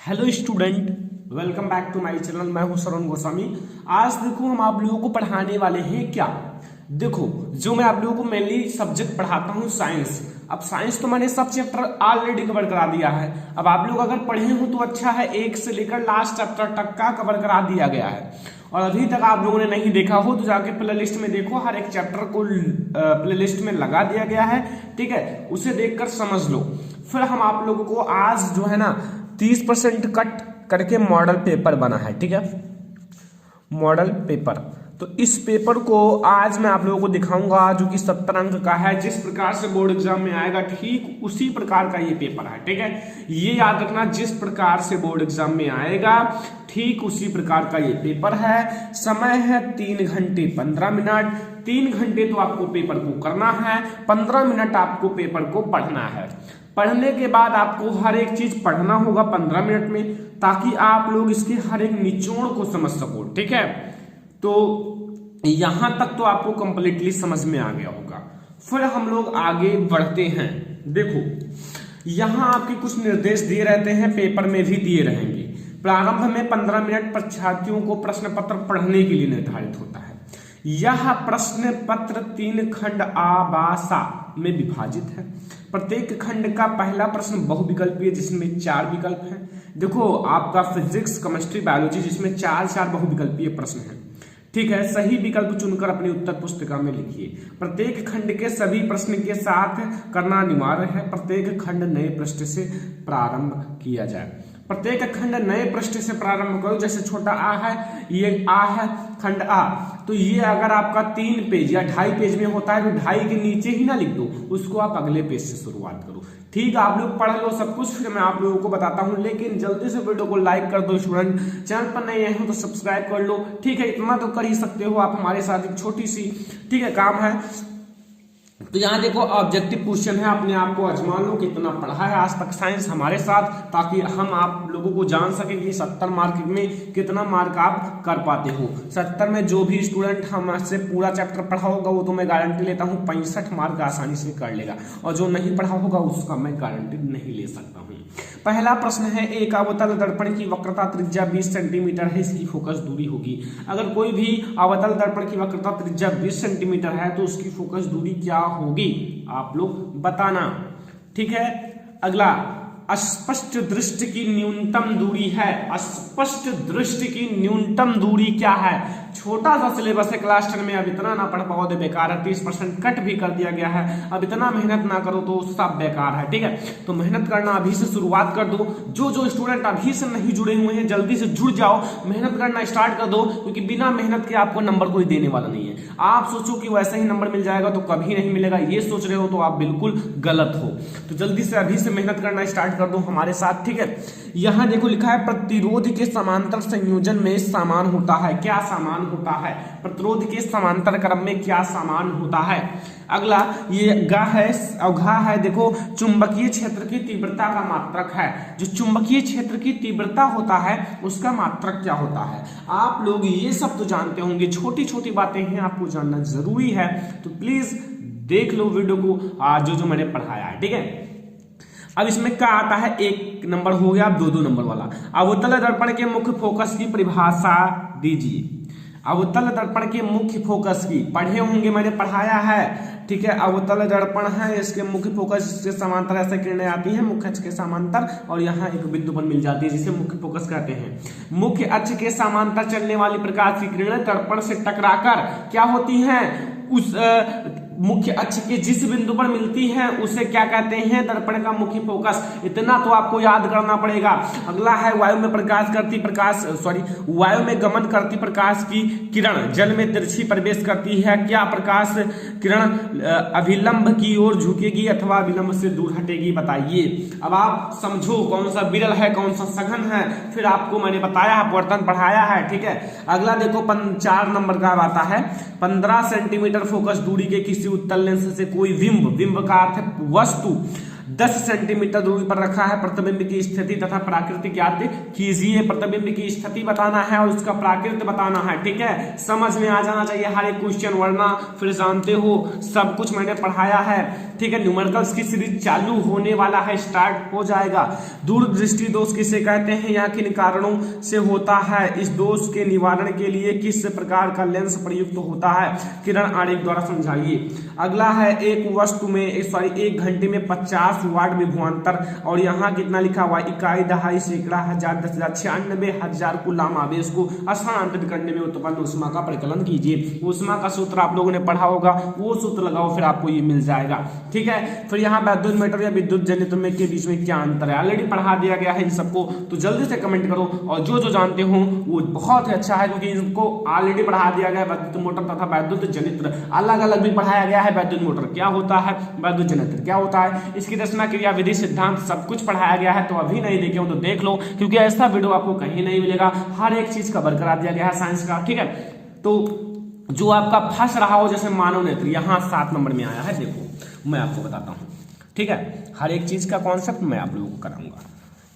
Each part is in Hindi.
Hello student, welcome back to my channel. मैं हूं सरवण गोस्वामी। आज देखो हम आप लोगों को पढ़ाने वाले हैं क्या। देखो, जो मैं आप लोगों को मेनली सब्जेक्ट पढ़ाता हूं साइंस। अब साइंस तो मैंने सब चैप्टर ऑलरेडी कवर करा दिया है। अब आप लोग अगर पढ़े हो तो अच्छा है, एक से लेकर लास्ट चैप्टर तक का कवर करा दिया गया है। और अभी तक आप लोगों ने नहीं देखा हो तो जाके प्ले लिस्ट में देखो, हर एक चैप्टर को प्ले लिस्ट में लगा दिया गया है। ठीक है, उसे देखकर समझ लो। फिर हम आप लोगों को आज जो है ना 30% कट करके मॉडल पेपर बना है। ठीक है, मॉडल पेपर। तो इस पेपर को आज मैं आप लोगों को दिखाऊंगा, जो कि 70 अंक का है। जिस प्रकार से बोर्ड एग्जाम में आएगा ठीक उसी प्रकार का ये पेपर है। ठीक है, ये याद रखना, जिस प्रकार से बोर्ड एग्जाम में आएगा ठीक उसी प्रकार का ये पेपर है। समय है 3 घंटे 15 मिनट। 3 घंटे तो आपको पेपर को करना है, 15 मिनट आपको पेपर को पढ़ना है। पढ़ने के बाद आपको हर एक चीज पढ़ना होगा 15 मिनट में, ताकि आप लोग इसके हर एक निचोड़ को समझ सको। ठीक है, तो यहां तक तो आपको कंप्लीटली समझ में आ गया होगा। फिर हम लोग आगे बढ़ते हैं। देखो, यहां आपके कुछ निर्देश दिए रहते हैं, पेपर में भी दिए रहेंगे। प्रारंभ में 15 मिनट परीक्षार्थियों को प्रश्न पत्र पढ़ने के लिए निर्धारित होता है। यह प्रश्न पत्र 3 खंड आबासा में विभाजित है। प्रत्येक खंड का पहला प्रश्न बहुविकल्पीय है, जिसमें 4 विकल्प हैं। देखो, आपका फिजिक्स, केमिस्ट्री, बायोलॉजी, जिसमें 4 बहुविकल्पीय प्रश्न हैं। ठीक है, सही विकल्प चुनकर अपनी उत्तर पुस्तिका में लिखिए। प्रत्येक खंड के सभी प्रश्न के साथ करना अनिवार्य है। प्रत्येक खंड नए पृष्ठ से प्रारंभ किया जाए। प्रत्येक खंड नए पृष्ठ से प्रारंभ करो। जैसे छोटा आ है, ये आ है, खंड आ, तो ये अगर आपका 3 पेज या 2.5 पेज में होता है तो 2.5 के नीचे ही ना लिख दो, उसको आप अगले पेज से शुरुआत करो। ठीक, आप लोग पढ़ लो सब कुछ, फिर मैं आप लोगों को बताता हूं। लेकिन जल्दी से वीडियो को लाइक कर दो स्टूडेंट। चैनल पर नए हो तो सब्सक्राइब कर लो। ठीक है, इतना तो कर ही सकते हो आप हमारे साथ, एक छोटी सी ठीक है काम है। तो यहाँ देखो, ऑब्जेक्टिव क्वेश्चन है, अपने आप को आजमा लो कितना पढ़ा है आज तक साइंस हमारे साथ, ताकि हम आप लोगों को जान सके कि 70 मार्क में कितना मार्क आप कर पाते हो। 70 में जो भी स्टूडेंट हमसे पूरा चैप्टर पढ़ा होगा वो तो मैं गारंटी लेता हूँ 65 मार्क आसानी से कर लेगा, और जो नहीं पढ़ा होगा उसका मैं गारंटी नहीं ले सकता हूँ। पहला प्रश्न है, एक अवतल दर्पण की वक्रता त्रिज्या 20 सेंटीमीटर है, इसकी फोकस दूरी होगी। अगर कोई भी अवतल दर्पण की वक्रता त्रिज्या 20 सेंटीमीटर है तो उसकी फोकस दूरी क्या होगी, आप लोग बताना। ठीक है, अगला, अस्पष्ट दृष्टि की न्यूनतम दूरी है। अस्पष्ट दृष्टि की न्यूनतम दूरी क्या है? छोटा सा सिलेबस है क्लास 10 में, अब इतना ना पढ़ पाओ तो बेकार है। 30% कट भी कर दिया गया है। अब इतना मेहनत ना करो तो सब बेकार है। ठीक है, तो मेहनत करना अभी से शुरुआत कर दो। जो स्टूडेंट अभी से नहीं जुड़े हुए हैं जल्दी से जुड़ जाओ, मेहनत करना स्टार्ट कर दो, क्योंकि बिना मेहनत के आपको नंबर कोई देने वाला नहीं है। आप सोचो कि वैसे ही नंबर मिल जाएगा तो कभी नहीं मिलेगा, ये सोच रहे हो तो आप बिल्कुल गलत हो। तो जल्दी से अभी से मेहनत करना स्टार्ट कर दो हमारे साथ। ठीक है, यहां देखो लिखा है, प्रतिरोध के समांतर संयोजन में समान होता है। क्या समान होता है? प्रतिरोध के समांतर क्रम में क्या समान होता है? अगला, ये गा है, अवघा है। देखो, चुंबकीय क्षेत्र की तीव्रता का मात्रक है। जो चुंबकीय क्षेत्र की तीव्रता होता है उसका मात्रक क्या होता है? आप लोग ये सब तो जानते होंगे, छोटी छोटी बातें हैं, आपको जानना जरूरी है। तो प्लीज देख लो वीडियो को, जो मैंने पढ़ाया है। ठीक है, अब इसमें क्या आता है, 1 नंबर हो गया, अब 2 नंबर वाला। अवतल दर्पण के मुख्य फोकस की परिभाषा दीजिए। अवतल दर्पण के मुख्य फोकस की पढ़े होंगे, मैंने पढ़ाया है। ठीक है, अवतल दर्पण है, इसके मुख्य फोकस, इसके समांतर ऐसे किरणें आती हैं मुख्य अक्ष के समांतर, और यहाँ एक बिंदु पर मिल जाती है जिसे मुख्य फोकस कहते हैं। मुख्य अक्ष के समांतर चलने वाली प्रकाश की किरणें दर्पण से टकराकर क्या होती हैं, उस मुख्य अक्ष के जिस बिंदु पर मिलती है उसे क्या कहते हैं, दर्पण का मुख्य फोकस। इतना तो आपको याद करना पड़ेगा। अगला है, वायु में वायु में गमन करती प्रकाश की किरण जल में तिरछी प्रवेश करती है। क्या प्रकाश किरण अभिलंब की ओर झुकेगी अथवा अभिलंब से दूर हटेगी, बताइए। अब आप समझो कौन सा विरल है, कौन सा सघन है, फिर आपको मैंने बताया, अपवर्तन पढ़ाया है। ठीक है, अगला देखो, 4 नंबर का आता है, 15 सेंटीमीटर फोकस दूरी के किसी उत्तल लेंस से कोई बिंब का अर्थ है वस्तु 10 सेंटीमीटर दूरी पर रखा है। प्रतिबिंब की स्थिति तथा प्राकृति ज्ञात कीजिए। प्रतिबिंब की स्थिति बताना है और उसका प्राकृत बताना है। ठीक है, समझ में आ जाना चाहिए हर एक क्वेश्चन, वरना फिर जानते हो सब कुछ मैंने पढ़ाया है। ठीक है, न्यूमेरिकल्स की सीरीज चालू होने वाला है, स्टार्ट हो जाएगा। दूरदृष्टि दोष किसे कहते हैं, यह किन कारणों से होता है, इस दोष के निवारण के लिए किस प्रकार का लेंस प्रयुक्त होता है, किरण आरेख द्वारा समझाइए। अगला है एक वस्तु में एक घंटे में 50 वाट विभवांतर, और यहाँ कितना लिखा हुआ, इकाई, दहाई, सैकड़ा, हजार, 10,000, 96,000 कूलाम आवेश को स्थानांतरित करने में उत्पन्न ऊष्मा का परिकलन कीजिए। ऊष्मा का सूत्र आप लोगों ने पढ़ा होगा, वो सूत्र लगाओ फिर आपको ये मिल जाएगा। ठीक है, फिर यहाँ विद्युत मीटर या विद्युत जनित्र में के बीच में क्या अंतर है, ऑलरेडी पढ़ा दिया गया है इन सबको, तो जल्दी से कमेंट करो। और जो जो जानते हो वो बहुत ही अच्छा है, क्योंकि इनको ऑलरेडी पढ़ा दिया गया है। विद्युत मोटर तथा विद्युत जनित्र अलग अलग भी पढ़ाया गया है। विद्युत मोटर क्या होता है, विद्युत जनित्र क्या होता है, इसकी रचना, क्रिया, विधि, सिद्धांत सब कुछ पढ़ाया गया है। तो अभी नहीं देखे हो तो देख लो, क्योंकि ऐसा वीडियो आपको कहीं नहीं मिलेगा, हर एक चीज कवर करा दिया गया है साइंस का। ठीक है, तो जो आपका फंस रहा हो, जैसे मानव नेत्र यहाँ 7 नंबर में आया है, देखो मैं आपको बताता हूँ। ठीक है, हर एक चीज का कॉन्सेप्ट मैं आप लोगों को कराऊंगा।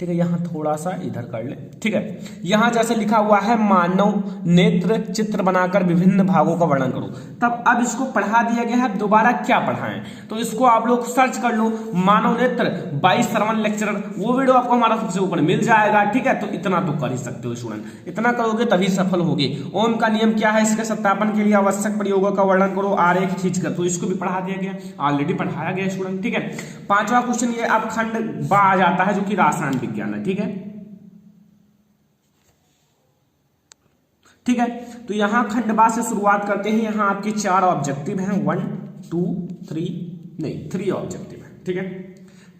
ठीक है, यहाँ थोड़ा सा इधर कर ले। ठीक है, यहाँ जैसे लिखा हुआ है मानव नेत्र चित्र बनाकर विभिन्न भागों का वर्णन करो, तब अब इसको पढ़ा दिया गया है, दोबारा क्या पढ़ाएं, तो इसको आप लोग सर्च कर लो, मानव नेत्र बाई श्रवण लेक्चरर, वो वीडियो आपको हमारा सबसे ऊपर मिल जाएगा। ठीक है, तो इतना तो कर ही सकते हो स्टूडेंट, इतना करोगे तभी सफल होगे। ओम का नियम क्या है, इसके सत्यापन के लिए आवश्यक प्रयोगों का वर्णन करो आरेख खींचकर, तो इसको भी पढ़ा दिया गया, ऑलरेडी पढ़ाया गया स्टूडेंट। ठीक है, 5वां क्वेश्चन ये अब खंड बा आ जाता है, जो कि रासायन विज्ञान है। ठीक है, ठीक है, तो यहां खंडबा से शुरुआत करते हैं। यहां आपके 4 ऑब्जेक्टिव हैं, 1 2 3 ऑब्जेक्टिव है। ठीक है,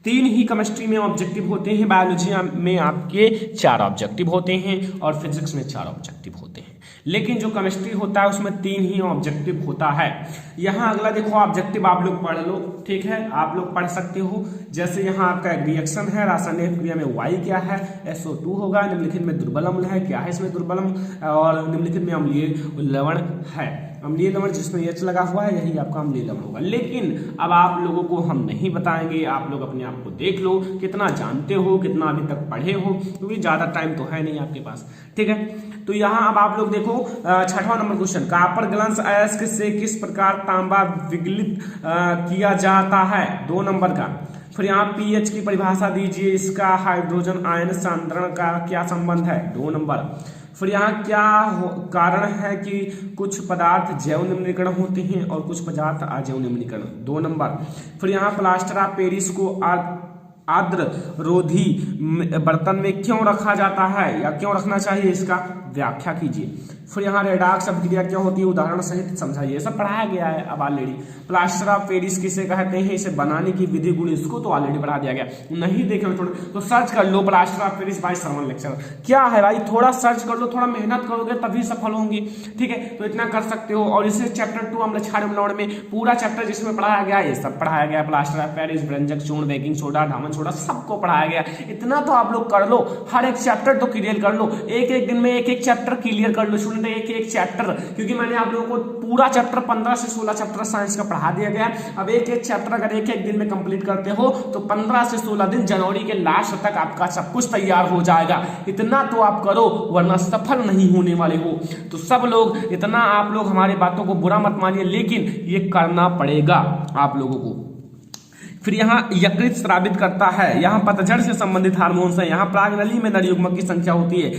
3 ही केमिस्ट्री में ऑब्जेक्टिव होते हैं, बायोलॉजी में आपके 4 ऑब्जेक्टिव होते हैं, और फिजिक्स में 4 ऑब्जेक्टिव होते हैं। लेकिन जो केमिस्ट्री होता है उसमें 3 ही ऑब्जेक्टिव होता है। यहाँ अगला देखो ऑब्जेक्टिव आप लोग पढ़ लो। ठीक है, आप लोग पढ़ सकते हो, जैसे यहाँ आपका एक रिएक्शन है, रासायनिक क्रिया में Y क्या है, SO2 होगा, निम्नलिखित में दुर्बल अम्ल है, क्या है इसमें दुर्बल अम्ल, और निम्नलिखित में अम्लीय लवण है। अम्लीय लवण जिसमें H लगा हुआ है यही आपका अम्लीय लवण होगा। लेकिन अब आप लोगों को हम नहीं बताएंगे, आप लोग अपने आप को देख लो कितना जानते हो, कितना अभी तक पढ़े हो, क्योंकि ज्यादा टाइम तो है नहीं आपके पास। ठीक है, तो यहाँ अब आप लोग देखो 6वां नंबर क्वेश्चन, कॉपर ग्लास अयस्क से किस प्रकार तांबा विगलित किया जाता है, 2 नंबर का। फिर यहाँ पीएच की परिभाषा दीजिए, इसका हाइड्रोजन आयन सांद्रण का क्या संबंध है, 2 नंबर। फिर यहाँ क्या कारण है कि कुछ पदार्थ जैव निम्नीकरण होते हैं और कुछ पदार्थ अजैव निम्नीकरण, 2 नंबर। फिर यहाँ प्लास्टर ऑफ पेरिस को आर्द्र रोधी बर्तन में क्यों रखा जाता है या क्यों रखना चाहिए, इसका व्याख्या कीजिए। फिर यहाँ रेडॉक्स अभिक्रिया क्या होती है, उदाहरण सहित समझाइए, सब पढ़ाया गया है अब ऑलरेडी। प्लास्टर ऑफ पेरिस किसे कहते हैं, इसे बनाने की विधि गुण, इसको तो ऑलरेडी पढ़ा दिया गया, नहीं देखे थोड़ा तो सर्च कर लो, plaster of Paris by Shravan lecture क्या है भाई, थोड़ा सर्च कर लो, थोड़ा मेहनत करोगे तभी सफल होंगे। ठीक है, तो इतना कर सकते हो। और इसे चैप्टर 2 अम्ल क्षार मिलावट में पूरा चैप्टर जिसमें पढ़ाया गया, ये सब पढ़ाया गया, प्लास्टर ऑफ पेरिस, व्यंजक चूर्ण, बेकिंग सोडा, ढामन सोडा, सबको पढ़ाया गया। इतना तो आप लोग कर लो, हर एक चैप्टर तो क्लियर कर लो, एक दिन में एक चैप्टर क्लियर कर लो स्टूडेंट, एक चैप्टर, क्योंकि मैंने आप लोगों को पूरा चैप्टर 15 से 16 चैप्टर साइंस का पढ़ा दिया गया। अब एक चैप्टर अगर एक दिन में कंप्लीट करते हो तो 15 से 16 दिन, जनवरी के लास्ट तक आपका सब कुछ तैयार हो जाएगा। इतना तो आप करो, वरना सफल नहीं होने वाले हो। तो सब लोग इतना, आप लोग हमारी बातों को बुरा मत मानिए, लेकिन ये करना पड़ेगा आप लोगों को। फिर यहाँ यकृत स्रावित करता है, यहाँ पतझड़ से संबंधित हार्मोन्स है, यहाँ प्रागनली में नर युग्मक की संख्या होती है,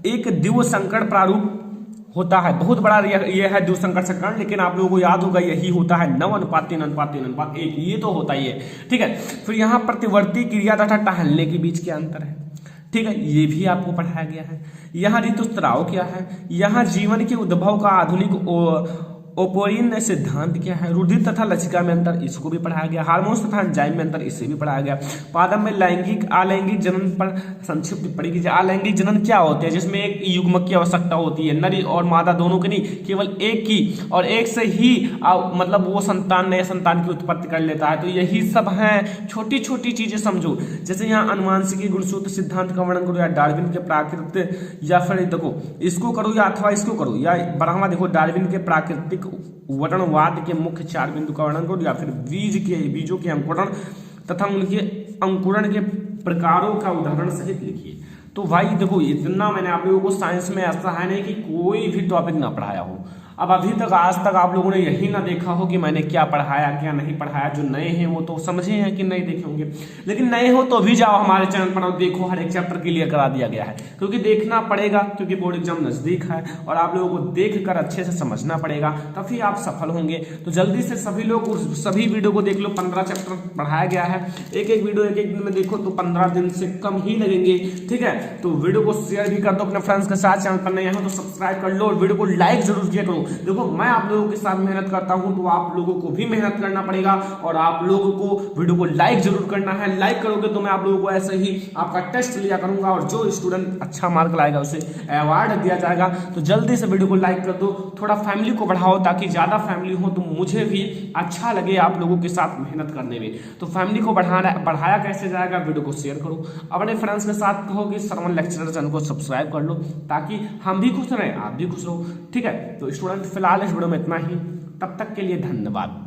एक द्विसंकरण प्रारूप होता है, बहुत बड़ा ये है द्विसंकरण संकरण, लेकिन आप लोगों को याद होगा यही होता है 9:3:3:1, ये तो होता ही है। ठीक है, फिर यहाँ प्रतिवर्ती क्रिया तथा टहलने के बीच क्या अंतर है, ठीक है, ये भी आपको पढ़ाया गया है। यहाँ ऋतुस्राव क्या है, यहाँ जीवन के उद्भव का आधुनिक ओपोरिन सिद्धांत क्या है, रुधिर तथा लसिका में अंतर, इसको भी पढ़ाया गया। हार्मोन्स तथा एंजाइम में अंतर, इसे भी पढ़ाया गया। पादम में लैंगिक अलैंगिक जनन पर संक्षिप्त टिप्पणी कीजिए। अलैंगिक जनन क्या होते हैं, जिसमें एक युग्मक की आवश्यकता होती है, नर और मादा दोनों की नहीं, केवल एक की, और एक से ही मतलब वो संतान नए संतान की उत्पत्ति कर लेता है। तो यही सब है, छोटी छोटी चीजें समझो। जैसे यहाँ अनुवांशिकी गुणसूत्र सिद्धांत का वर्णन करो, या डार्विन के प्राकृतिक, या फिर देखो इसको करो या अथवा इसको करो, या बढ़ावा देखो डार्विन के प्राकृतिक वर्णवाद के मुख्य 4 बिंदु का वर्णन करो, या फिर बीजों के अंकुरण तथा उनके अंकुरण के प्रकारों का उदाहरण सहित लिखिए। तो भाई देखो, इतना मैंने आप लोगों को साइंस में ऐसा है नहीं कि कोई भी टॉपिक ना पढ़ाया हो। अब अभी तक आज तक आप लोगों ने यही ना देखा हो कि मैंने क्या पढ़ाया क्या नहीं पढ़ाया। जो नए हैं वो तो समझे हैं कि नहीं देखे होंगे, लेकिन नए हो तो भी जाओ हमारे चैनल पर और देखो, हर एक चैप्टर क्लियर करा दिया गया है, क्योंकि देखना पड़ेगा, क्योंकि बोर्ड एग्जाम नजदीक है और आप लोगों को देख कर अच्छे से समझना पड़ेगा, तभी आप सफल होंगे। तो जल्दी से सभी लोग सभी वीडियो को देख लो। 15 चैप्टर पढ़ाया गया है, एक एक वीडियो एक एक दिन में देखो तो 15 दिन से कम ही लगेंगे, ठीक है। तो वीडियो को शेयर भी कर दो अपने फ्रेंड्स के साथ, चैनल पर नए हो तो सब्सक्राइब कर लो और वीडियो को लाइक जरूर किया करो। देखो, मैं आप लोगों के साथ मेहनत करता हूं तो आप लोगों को भी मेहनत करना पड़ेगा और आप लोगों को वीडियो को लाइक जरूर करना है। लाइक करोगे तो मैं आप लोगों को ऐसे ही आपका टेस्ट लिया करूंगा और जो स्टूडेंट अच्छा मार्क लाएगा उसे अवार्ड दिया जाएगा। तो जल्दी से वीडियो को लाइक कर दो, थोड़ा फैमिली को बढ़ाओ ताकि ज्यादा फैमिली हो तो मुझे भी अच्छा लगे आप लोगों के साथ मेहनत करने में। तो फैमिली को बढ़ाया कैसे जाएगा, वीडियो को शेयर करो, अपने फ्रेंड्स के साथ कहो कि श्रवण लेक्चरर चैनल को सब्सक्राइब कर लो ताकि हम भी खुश रहें, आप भी खुश रहो, ठीक है। तो स्टूडेंट फिलहाल इस वीडियो में इतना ही, तब तक के लिए धन्यवाद।